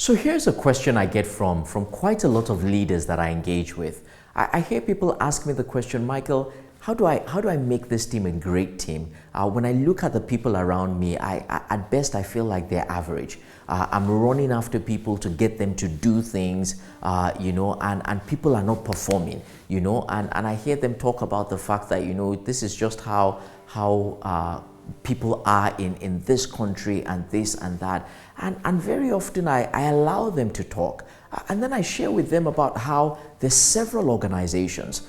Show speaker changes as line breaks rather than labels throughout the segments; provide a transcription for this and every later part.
So here's a question I get from quite a lot of leaders that I engage with. I hear people ask me the question, Michael, how do I make this team a great team? When I look at the people around me, at best I feel like they're average. I'm running after people to get them to do things, and people are not performing, and I hear them talk about the fact that, this is just how people are in this country and this and that. And very often I allow them to talk. And then I share with them about how there's several organizations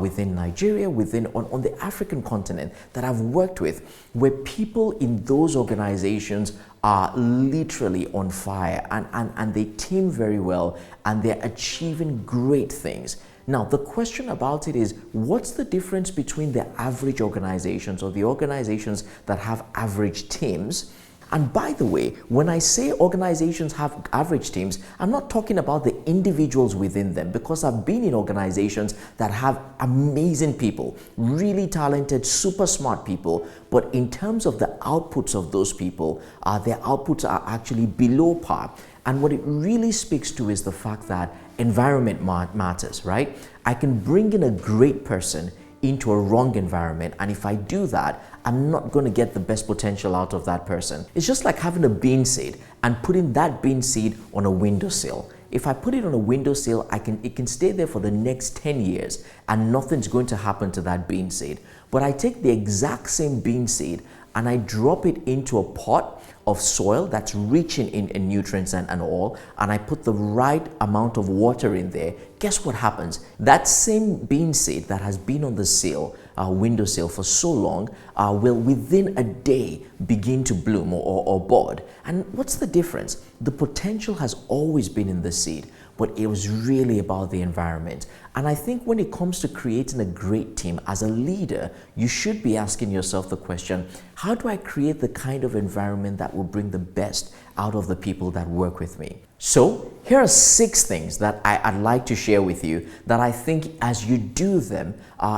within Nigeria, on the African continent that I've worked with, where people in those organizations are literally on fire and they team very well and they're achieving great things. Now, the question about it is, what's the difference between the average organizations or the organizations that have average teams? And by the way, when I say organizations have average teams, I'm not talking about the individuals within them, because I've been in organizations that have amazing people, really talented, super smart people, but in terms of the outputs of those people, their outputs are actually below par. And what it really speaks to is the fact that environment matters, right? I can bring in a great person into a wrong environment, and if I do that, I'm not going to get the best potential out of that person. It's just like having a bean seed and putting that bean seed on a windowsill. If I put it on a windowsill, it can stay there for the next 10 years and nothing's going to happen to that bean seed. But I take the exact same bean seed and I drop it into a pot of soil that's rich in nutrients and all, and I put the right amount of water in there. Guess what happens? That same bean seed that has been on the windowsill for so long will within a day begin to bloom or bud. And what's the difference? The potential has always been in the seed, but it was really about the environment. And I think when it comes to creating a great team, as a leader, you should be asking yourself the question, how do I create the kind of environment that will bring the best out of the people that work with me? So here are 6 things that I'd like to share with you that I think as you do them,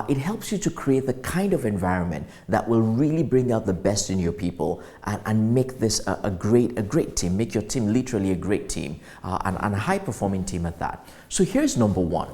it helps you to create the kind of environment that will really bring out the best in your people and make this a great team, make your team literally a great team and a high performing team at that. So here's number 1.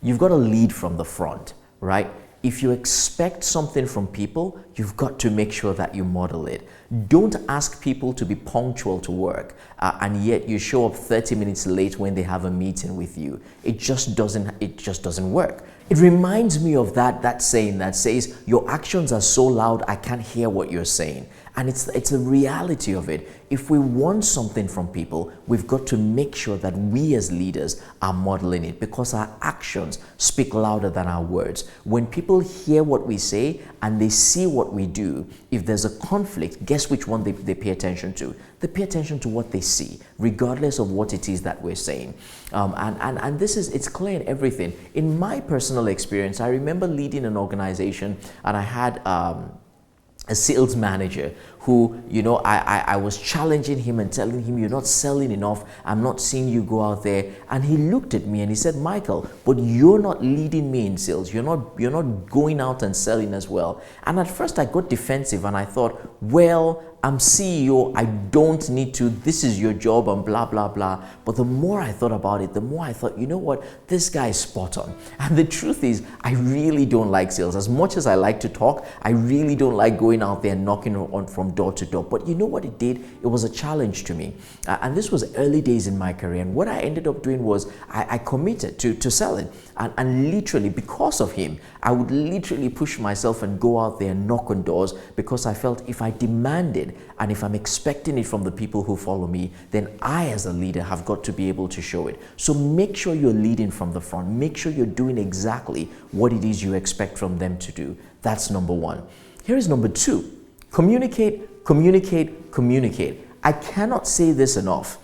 You've got to lead from the front, right? If you expect something from people, you've got to make sure that you model it. Don't ask people to be punctual to work and yet you show up 30 minutes late when they have a meeting with you. It just doesn't work. It reminds me of that saying that says, your actions are so loud, I can't hear what you're saying. And it's the reality of it. If we want something from people, we've got to make sure that we as leaders are modeling it, because our actions speak louder than our words. When people hear what we say and they see what we do, if there's a conflict, guess which one they pay attention to? They pay attention to what they see, regardless of what it is that we're saying. And it's clear in everything. In my personal experience, I remember leading an organization and I had a sales manager who, I was challenging him and telling him, you're not selling enough. I'm not seeing you go out there. And he looked at me and he said, Michael, but you're not leading me in sales. You're not going out and selling as well. And at first I got defensive and I thought, well, I'm CEO, I don't need to, this is your job and blah, blah, blah. But the more I thought about it, the more I thought, you know what, this guy is spot on. And the truth is, I really don't like sales. As much as I like to talk, I really don't like going out there and knocking on from door to door. But you know what it did? It was a challenge to me. And this was early days in my career. And what I ended up doing was I committed to selling. And literally, because of him, I would literally push myself and go out there and knock on doors, because I felt if I demanded and if I'm expecting it from the people who follow me, then I as a leader have got to be able to show it. So make sure you're leading from the front. Make sure you're doing exactly what it is you expect from them to do. That's number 1. Here is number 2. Communicate, communicate, communicate. I cannot say this enough.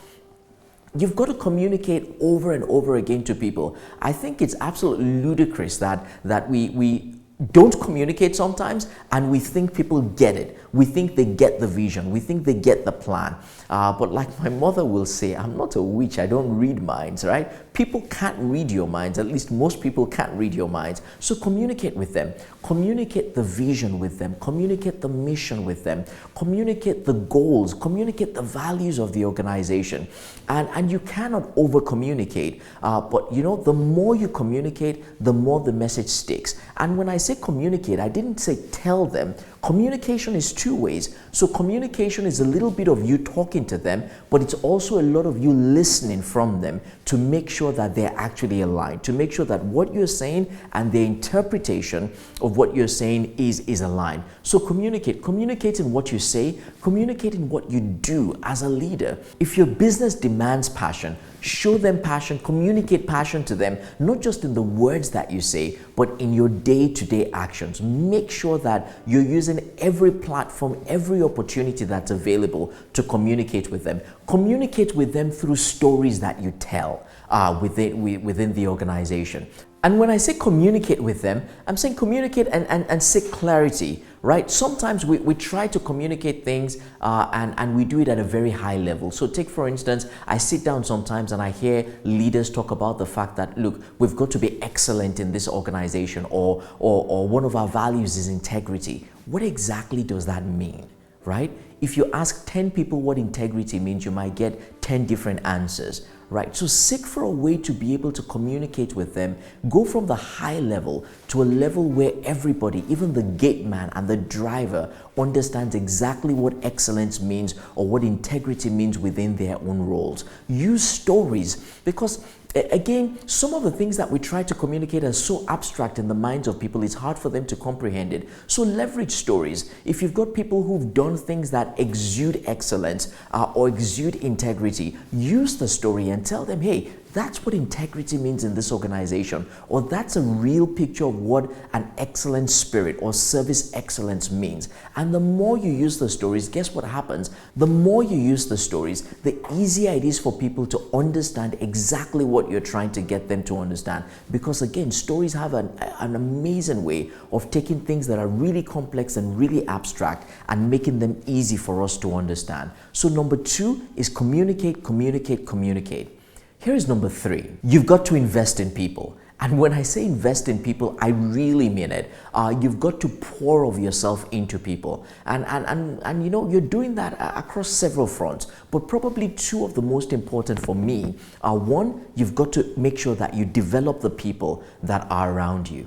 You've got to communicate over and over again to people. I think it's absolutely ludicrous that we don't communicate sometimes, and we think people get it. We think they get the vision. We think they get the plan. But like my mother will say, I'm not a witch. I don't read minds, right? People can't read your minds. At least most people can't read your minds. So communicate with them. Communicate the vision with them. Communicate the mission with them. Communicate the goals. Communicate the values of the organization. And you cannot over communicate. But you know, the more you communicate, the more the message sticks. And when I say communicate, I didn't say tell them. Communication is two ways. So communication is a little bit of you talking to them, but it's also a lot of you listening from them to make sure that they're actually aligned, to make sure that what you're saying and their interpretation of what you're saying is aligned. So communicate in what you say, communicate in what you do as a leader. If your business demands passion, show them passion, communicate passion to them, not just in the words that you say, but in your day-to-day actions. Make sure that you're using every platform, every opportunity that's available to communicate with them. Communicate with them through stories that you tell within the organization. And when I say communicate with them, I'm saying communicate and seek clarity, right? Sometimes we try to communicate things and we do it at a very high level. So take, for instance, I sit down sometimes and I hear leaders talk about the fact that, look, we've got to be excellent in this organization, or one of our values is integrity. What exactly does that mean, right? If you ask 10 people what integrity means, you might get 10 different answers. Right? So seek for a way to be able to communicate with them. Go from the high level to a level where everybody, even the gate man and the driver, understands exactly what excellence means or what integrity means within their own roles. Use stories, because again, some of the things that we try to communicate are so abstract in the minds of people, it's hard for them to comprehend it. So leverage stories. If you've got people who've done things that exude excellence or exude integrity, use the story and tell them, hey, that's what integrity means in this organization, or that's a real picture of what an excellent spirit or service excellence means. And the more you use the stories, guess what happens? The more you use the stories, the easier it is for people to understand exactly what you're trying to get them to understand. Because again, stories have an amazing way of taking things that are really complex and really abstract and making them easy for us to understand. So number 2 is communicate, communicate, communicate. Here is number 3. You've got to invest in people. And when I say invest in people, I really mean it. You've got to pour of yourself into people. And you know, you're doing that across several fronts. But probably 2 of the most important for me are, 1, you've got to make sure that you develop the people that are around you.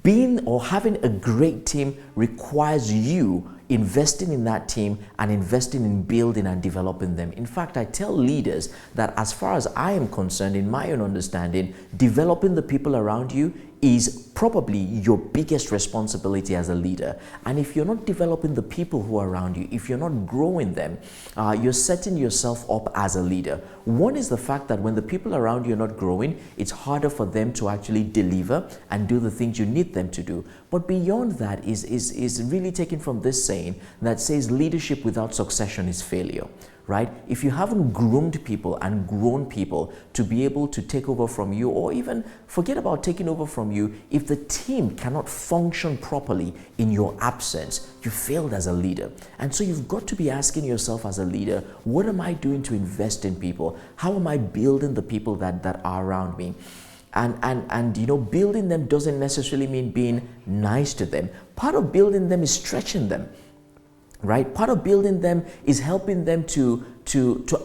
Being or having a great team requires you investing in that team and investing in building and developing them. In fact, I tell leaders that as far as I am concerned, in my own understanding, developing the people around you is probably your biggest responsibility as a leader. And if you're not developing the people who are around you, if you're not growing them, you're setting yourself up as a leader. One is the fact that when the people around you are not growing, it's harder for them to actually deliver and do the things you need them to do. But beyond that is really taken from this saying that says leadership without succession is failure. Right? If you haven't groomed people and grown people to be able to take over from you, or even forget about taking over from you, if the team cannot function properly in your absence, you failed as a leader. And so you've got to be asking yourself as a leader, what am I doing to invest in people? How am I building the people that are around me? And you know, building them doesn't necessarily mean being nice to them. Part of building them is stretching them. Right? Part of building them is helping them to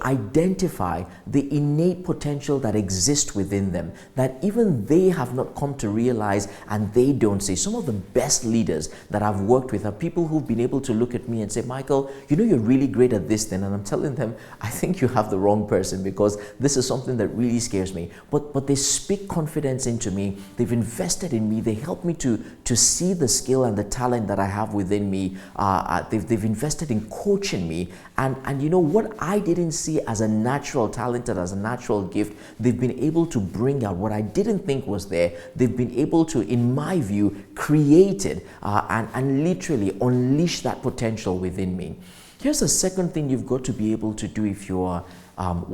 identify the innate potential that exists within them, that even they have not come to realize and they don't see. Some of the best leaders that I've worked with are people who've been able to look at me and say, Michael, you know, you're really great at this thing. And I'm telling them, I think you have the wrong person, because this is something that really scares me. But they speak confidence into me. They've invested in me. They help me to see the skill and the talent that I have within me. They've invested in coaching me. And you know what I didn't see as a natural talent and as a natural gift, they've been able to bring out what I didn't think was there. They've been able to, in my view, create it and literally unleash that potential within me. Here's the second thing you've got to be able to do if you're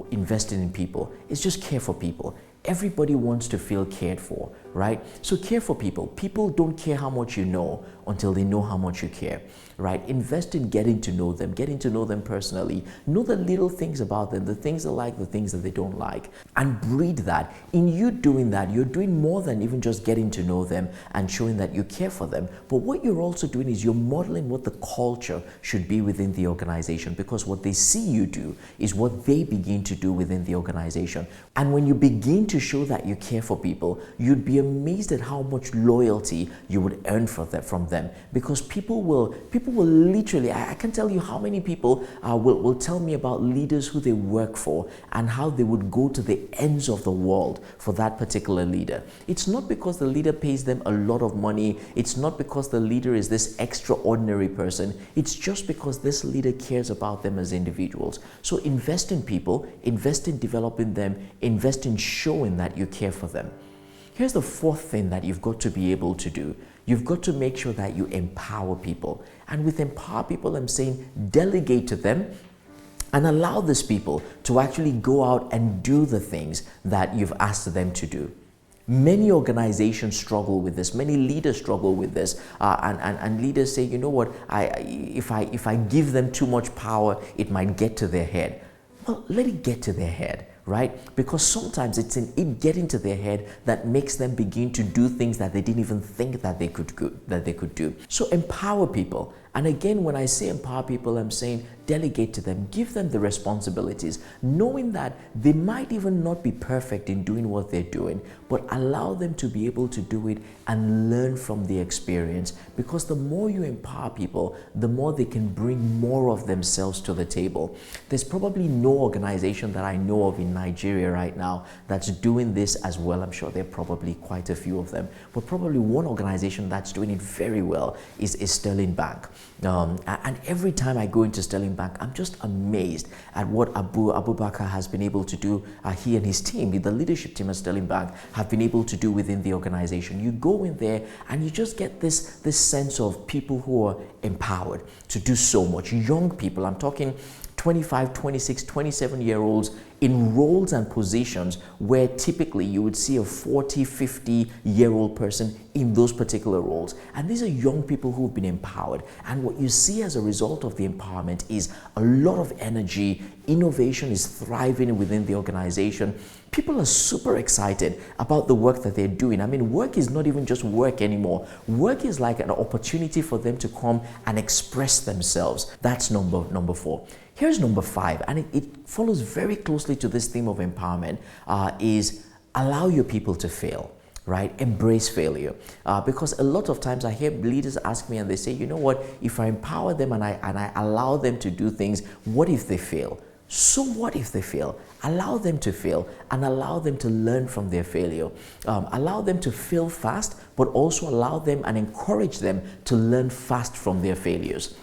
investing in people, is just care for people. Everybody wants to feel cared for, right? So care for people. People don't care how much you know until they know how much you care, right? Invest in getting to know them personally. Know the little things about them, the things they like, the things that they don't like, and breed that. In you doing that, you're doing more than even just getting to know them and showing that you care for them. But what you're also doing is you're modeling what the culture should be within the organization, because what they see you do is what they begin to do within the organization. And when you begin to show that you care for people, you'd be amazed at how much loyalty you would earn from them, because people will literally, I can tell you how many people will tell me about leaders who they work for and how they would go to the ends of the world for that particular leader. It's not because the leader pays them a lot of money. It's not because the leader is this extraordinary person. It's just because this leader cares about them as individuals. So invest in people, invest in developing them, invest in showing that you care for them. Here's the fourth thing that you've got to be able to do. You've got to make sure that you empower people. And with empower people, I'm saying delegate to them and allow these people to actually go out and do the things that you've asked them to do. Many organizations struggle with this. Many leaders struggle with this, and leaders say, you know what? If I give them too much power, it might get to their head. Well, let it get to their head, right? Because sometimes it's in it getting to their head that makes them begin to do things that they didn't even think that they could do. So empower people. And again, when I say empower people, I'm saying delegate to them, give them the responsibilities, knowing that they might even not be perfect in doing what they're doing, but allow them to be able to do it and learn from the experience. Because the more you empower people, the more they can bring more of themselves to the table. There's probably no organization that I know of in Nigeria right now that's doing this as well. I'm sure there are probably quite a few of them, but probably one organization that's doing it very well is Sterling Bank. And every time I go into Sterling Bank, I'm just amazed at what Abubakar has been able to do. He and his team, the leadership team at Sterling Bank, have been able to do within the organization. You go in there and you just get this sense of people who are empowered to do so much. Young people, I'm talking 25, 26, 27-year-olds in roles and positions where typically you would see a 40, 50-year-old person in those particular roles. And these are young people who've been empowered. And what you see as a result of the empowerment is a lot of energy. Innovation is thriving within the organization. People are super excited about the work that they're doing. I mean, work is not even just work anymore. Work is like an opportunity for them to come and express themselves. That's number 4. Here's number 5, and it follows very closely to this theme of empowerment, is allow your people to fail, right? Embrace failure. Because a lot of times I hear leaders ask me and they say, you know what, if I empower them and I allow them to do things, what if they fail? So what if they fail? Allow them to fail and allow them to learn from their failure. Allow them to fail fast, but also allow them and encourage them to learn fast from their failures.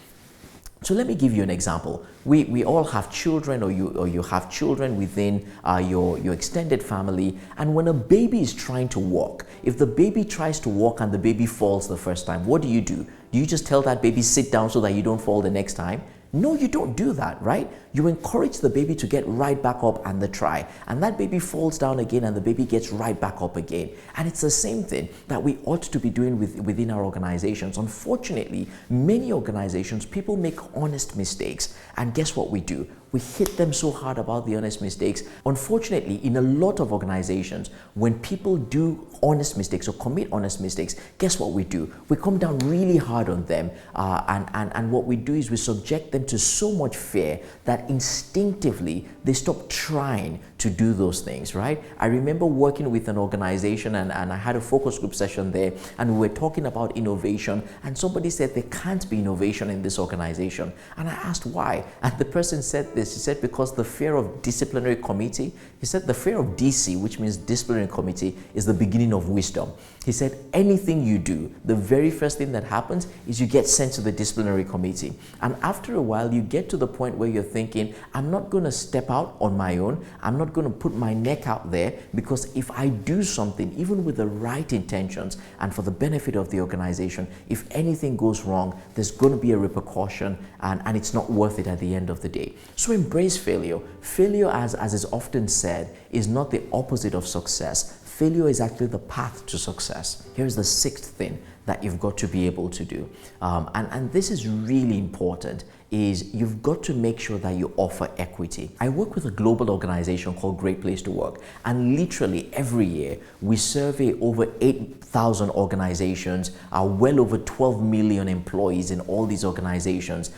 So let me give you an example. We all have children, or you have children within your extended family, and when a baby is trying to walk, if the baby tries to walk and the baby falls the first time, what do? Do you just tell that baby sit down so that you don't fall the next time? No, you don't do that, right? You encourage the baby to get right back up and try. And that baby falls down again and the baby gets right back up again. And it's the same thing that we ought to be doing within our organizations. Unfortunately, many organizations, people make honest mistakes. And guess what we do? We hit them so hard about the honest mistakes. Unfortunately, in a lot of organizations, when people do honest mistakes or commit honest mistakes, guess what we do? We come down really hard on them. And what we do is we subject them to so much fear that instinctively they stop trying to do those things, right? I remember working with an organization and I had a focus group session there, and we were talking about innovation, and somebody said there can't be innovation in this organization. And I asked why, and the person said this. He said because the fear of disciplinary committee. He said the fear of DC, which means disciplinary committee, is the beginning of wisdom. He said anything you do, the very first thing that happens is you get sent to the disciplinary committee, and after a while you get to the point where you're thinking, thinking, I'm not going to step out on my own. I'm not going to put my neck out there, because if I do something, even with the right intentions and for the benefit of the organization, if anything goes wrong, there's going to be a repercussion, and it's not worth it at the end of the day. So embrace failure. Failure, as is often said, is not the opposite of success. Failure is actually the path to success. Here's the sixth thing that you've got to be able to do. And this is really important, is you've got to make sure that you offer equity. I work with a global organization called Great Place to Work, and literally every year we survey over 8,000 organizations, well over 12 million employees in all these organizations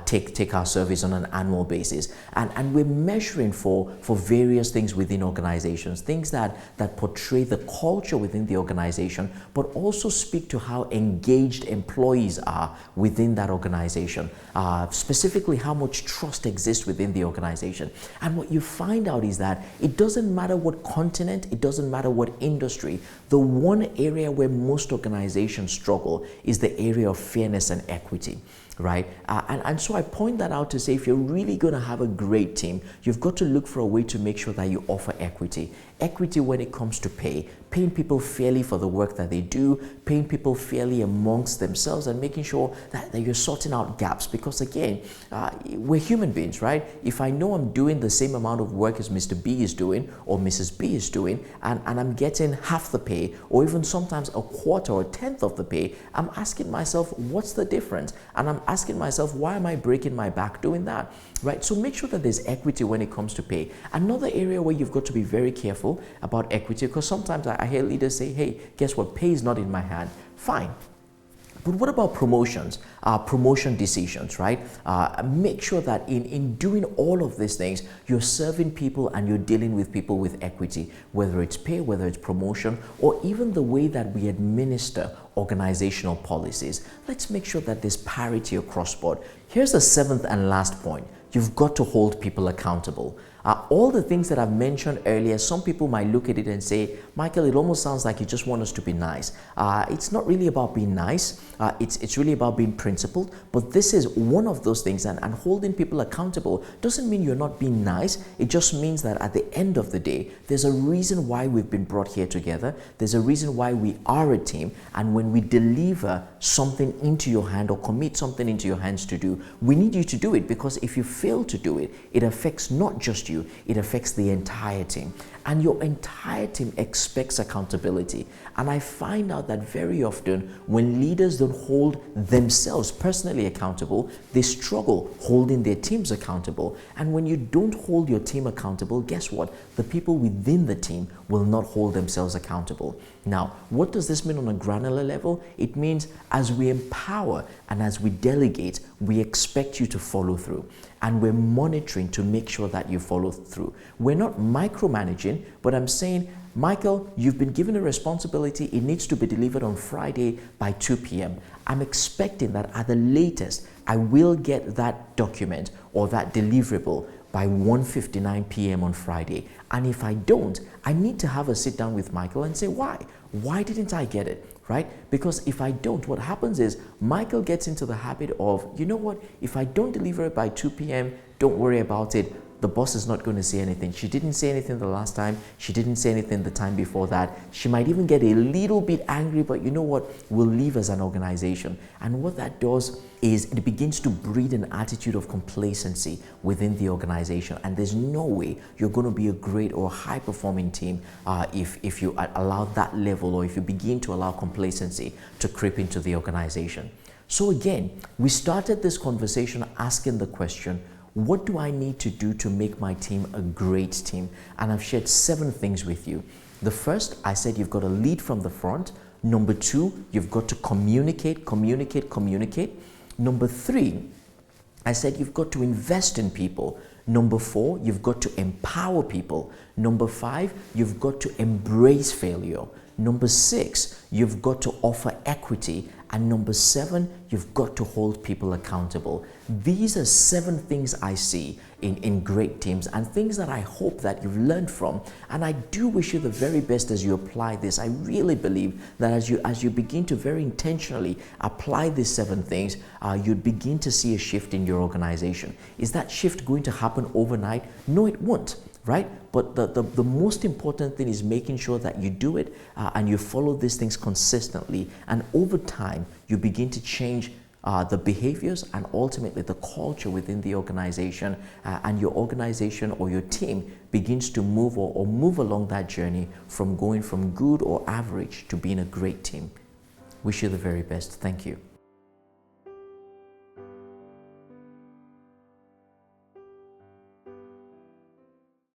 take our surveys on an annual basis. And we're measuring for various things within organizations, things that portray the culture within the organization, but also speak to how engaged employees are within that organization. Specifically how much trust exists within the organization. And what you find out is that it doesn't matter what continent, it doesn't matter what industry, the one area where most organizations struggle is the area of fairness and equity. Right? And so I point that out to say, if you're really going to have a great team, you've got to look for a way to make sure that you offer equity. Equity when it comes to paying people fairly for the work that they do, paying people fairly amongst themselves, and making sure that you're sorting out gaps. Because again, we're human beings, right? If I know I'm doing the same amount of work as Mr. B is doing or Mrs. B is doing, and I'm getting half the pay, or even sometimes a quarter or a tenth of the pay, I'm asking myself, what's the difference? And I'm asking myself, why am I breaking my back doing that? Right? So make sure that there's equity when it comes to pay. Another area where you've got to be very careful about equity, because sometimes I hear leaders say, hey, guess what? Pay is not in my hand. Fine. But what about promotions, promotion decisions, right? Make sure that in doing all of these things, you're serving people and you're dealing with people with equity, whether it's pay, whether it's promotion, or even the way that we administer organizational policies. Let's make sure that there's parity across board. Here's the seventh and last point. You've got to hold people accountable. All the things that I've mentioned earlier, some people might look at it and say, Michael, it almost sounds like you just want us to be nice. It's not really about being nice. It's really about being principled. But this is one of those things, and holding people accountable doesn't mean you're not being nice. It just means that at the end of the day, there's a reason why we've been brought here together. There's a reason why we are a team. And when we deliver something into your hand or commit something into your hands to do, we need you to do it, because if you fail to do it, it affects not just you, it affects the entire team. And your entire team expects accountability. And I find out that very often when leaders don't hold themselves personally accountable, they struggle holding their teams accountable. And when you don't hold your team accountable, guess what? The people within the team will not hold themselves accountable. Now, what does this mean on a granular level? It means as we empower and as we delegate, we expect you to follow through. And we're monitoring to make sure that you follow through. We're not micromanaging, but I'm saying, Michael, you've been given a responsibility. It needs to be delivered on Friday by 2 p.m. I'm expecting that at the latest, I will get that document or that deliverable by 1:59 p.m. on Friday. And if I don't, I need to have a sit down with Michael and say, why? Why didn't I get it? Right? Because if I don't, what happens is Michael gets into the habit of, you know what, if I don't deliver it by 2 p.m., don't worry about it. The boss is not going to say anything. She didn't say anything the last time. She didn't say anything the time before that. She might even get a little bit angry, but you know what? We'll leave as an organization. And what that does is it begins to breed an attitude of complacency within the organization. And there's no way you're going to be a great or high-performing team if you allow that level, or if you begin to allow complacency to creep into the organization. So again, we started this conversation asking the question, what do I need to do to make my team a great team? And I've shared 7 things with you. The first, I said you've got to lead from the front. Number 2, you've got to communicate. Number 3, I said you've got to invest in people. Number 4, you've got to empower people. Number 5, you've got to embrace failure. Number 6, you've got to offer equity. And number 7, you've got to hold people accountable. These are 7 things I see in great teams, and things that I hope that you've learned from. And I do wish you the very best as you apply this. I really believe that as you begin to very intentionally apply these 7 things, you'd begin to see a shift in your organization. Is that shift going to happen overnight? No, it won't. Right? But the most important thing is making sure that you do it and you follow these things consistently. And over time, you begin to change the behaviors and ultimately the culture within the organization. And your organization or your team begins to move or move along that journey from going from good or average to being a great team. Wish you the very best. Thank you.